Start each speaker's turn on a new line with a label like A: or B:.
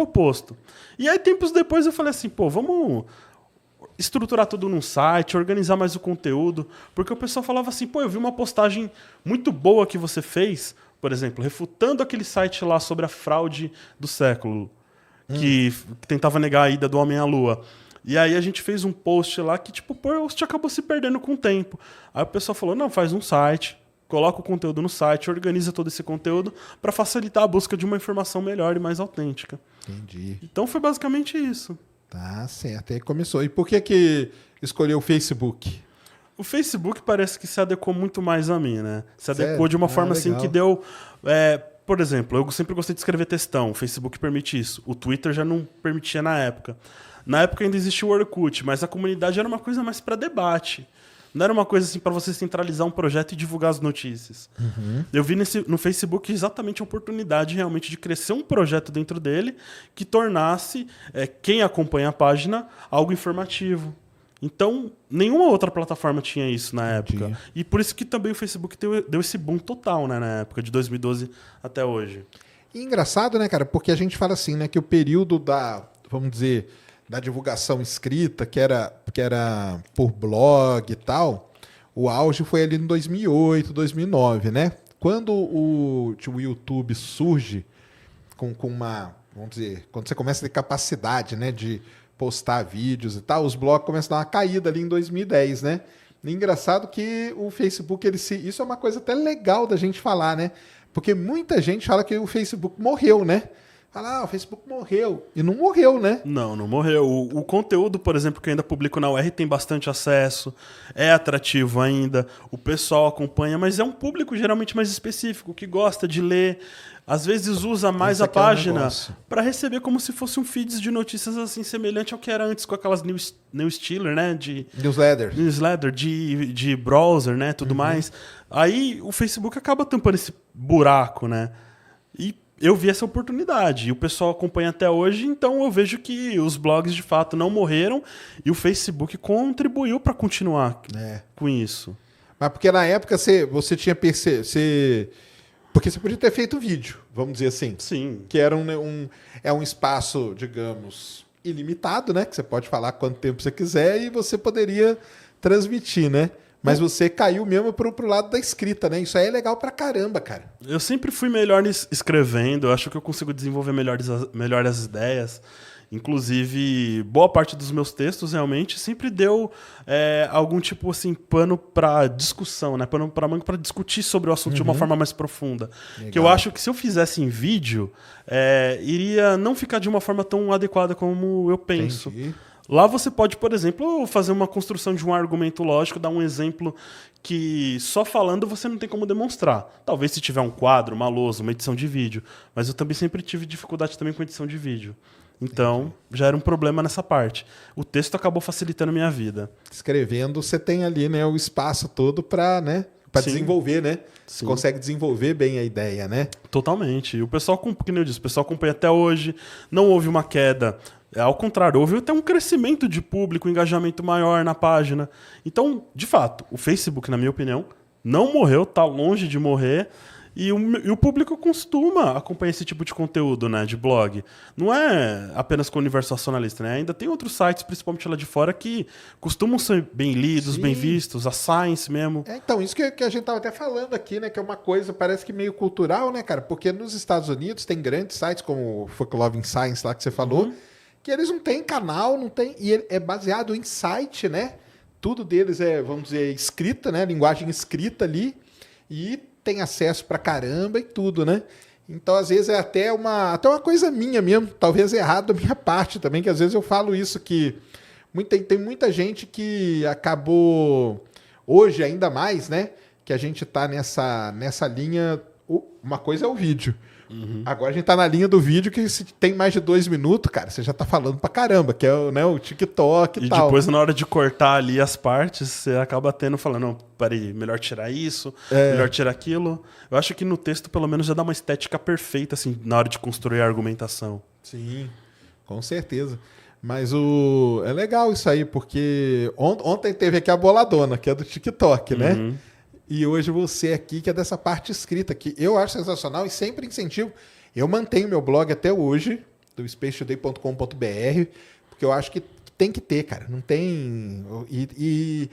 A: oposto. E aí, tempos depois, eu falei assim, pô, vamos estruturar tudo num site, organizar mais o conteúdo, porque o pessoal falava assim, pô, eu vi uma postagem muito boa que você fez, por exemplo, refutando aquele site lá sobre a fraude do século, que tentava negar a ida do homem à lua. E aí a gente fez um post lá que, tipo, o post acabou se perdendo com o tempo. Aí o pessoal falou, não, faz um site, coloca o conteúdo no site, organiza todo esse conteúdo para facilitar a busca de uma informação melhor e mais autêntica.
B: Entendi.
A: Então foi basicamente isso.
B: Tá certo. Aí começou. E por que escolheu o Facebook?
A: O Facebook parece que se adequou muito mais a mim, né? Se adequou
B: Sério?
A: de uma forma assim
B: Legal.
A: que deu... por exemplo, eu sempre gostei de escrever textão. O Facebook permite isso. O Twitter já não permitia na época. Na época ainda existia o Orkut, mas a comunidade era uma coisa mais para debate. Não era uma coisa assim para você centralizar um projeto e divulgar as notícias. Eu vi no Facebook exatamente a oportunidade realmente de crescer um projeto dentro dele que tornasse quem acompanha a página algo informativo. Então, nenhuma outra plataforma tinha isso na época. E por isso que também o Facebook deu esse boom total, né, na época, de 2012 até hoje.
B: E engraçado, né, cara? Porque a gente fala assim, né, que o período vamos dizer, da divulgação escrita, que era por blog e tal, o auge foi ali em 2008, 2009, né? Quando o YouTube surge com uma, vamos dizer, quando você começa a ter capacidade, né, de postar vídeos e tal, os blogs começam a dar uma caída ali em 2010, né? E engraçado que o Facebook, isso é uma coisa até legal da gente falar, né? Porque muita gente fala que o Facebook morreu, né? Fala, o Facebook morreu. E não morreu, né?
A: Não morreu. O conteúdo, por exemplo, que eu ainda publico na UR tem bastante acesso, é atrativo ainda, o pessoal acompanha, mas é um público geralmente mais específico, que gosta de ler, às vezes usa mais a página para receber como se fosse um feed de notícias assim semelhante ao que era antes com aquelas newsstealer, né? Newsletter, de browser, né? Tudo mais. Aí o Facebook acaba tampando esse buraco, né? E eu vi essa oportunidade e o pessoal acompanha até hoje, então eu vejo que os blogs de fato não morreram e o Facebook contribuiu para continuar com isso.
B: Mas porque na época você tinha percebido... Porque você podia ter feito vídeo, vamos dizer assim.
A: Sim.
B: Que era um espaço, digamos, ilimitado, né? Que você pode falar quanto tempo você quiser e você poderia transmitir, né? Mas você caiu mesmo pro lado da escrita, né? Isso aí é legal pra caramba, cara.
A: Eu sempre fui melhor escrevendo, eu acho que eu consigo desenvolver melhor as ideias. Inclusive, boa parte dos meus textos realmente sempre deu algum tipo assim, pano para discussão, né? Pano para manga para discutir sobre o assunto de uma forma mais profunda. Legal. Que eu acho que se eu fizesse em vídeo, iria não ficar de uma forma tão adequada como eu penso.
B: Entendi.
A: Lá você pode, por exemplo, fazer uma construção de um argumento lógico, dar um exemplo que só falando você não tem como demonstrar. Talvez se tiver um quadro, uma lousa, uma edição de vídeo. Mas eu também sempre tive dificuldade também com edição de vídeo. Então, já era um problema nessa parte. O texto acabou facilitando a minha vida.
B: Escrevendo, você tem ali, né, o espaço todo para, né, para desenvolver, né? Você consegue desenvolver bem a ideia, né?
A: Totalmente. E o pessoal, como eu disse, o pessoal acompanha até hoje. Não houve uma queda. Ao contrário, houve até um crescimento de público, um engajamento maior na página. Então, de fato, o Facebook, na minha opinião, não morreu, está longe de morrer. E o público costuma acompanhar esse tipo de conteúdo, né, de blog. Não é apenas com o universo nacionalista, né? Ainda tem outros sites, principalmente lá de fora, que costumam ser bem lidos, bem vistos, a Science mesmo.
B: Então, isso que a gente estava até falando aqui, né, que é uma coisa, parece que meio cultural, né, cara? Porque nos Estados Unidos tem grandes sites, como o Folklore Science lá que você falou, que eles não têm canal, não tem, e é baseado em site, né? Tudo deles é, vamos dizer, escrita, né? Linguagem escrita ali, e tem acesso pra caramba e tudo, né? Então, às vezes, é até uma coisa minha mesmo, talvez errado da minha parte também, que às vezes eu falo isso, que tem muita gente que acabou, hoje ainda mais, né? Que a gente tá nessa linha, uma coisa é o vídeo. Agora a gente tá na linha do vídeo que se tem mais de 2 minutos, cara, você já tá falando pra caramba, que é o TikTok e tal.
A: E depois, na hora de cortar ali as partes, você acaba falando, não, peraí, melhor tirar isso, melhor tirar aquilo. Eu acho que no texto, pelo menos, já dá uma estética perfeita, assim, na hora de construir a argumentação.
B: Sim, com certeza. Mas é legal isso aí, porque ontem teve aqui a Boladona, que é do TikTok, né? E hoje você aqui, que é dessa parte escrita, que eu acho sensacional e sempre incentivo. Eu mantenho meu blog até hoje, do spacetoday.com.br, porque eu acho que tem que ter, cara. Não tem... E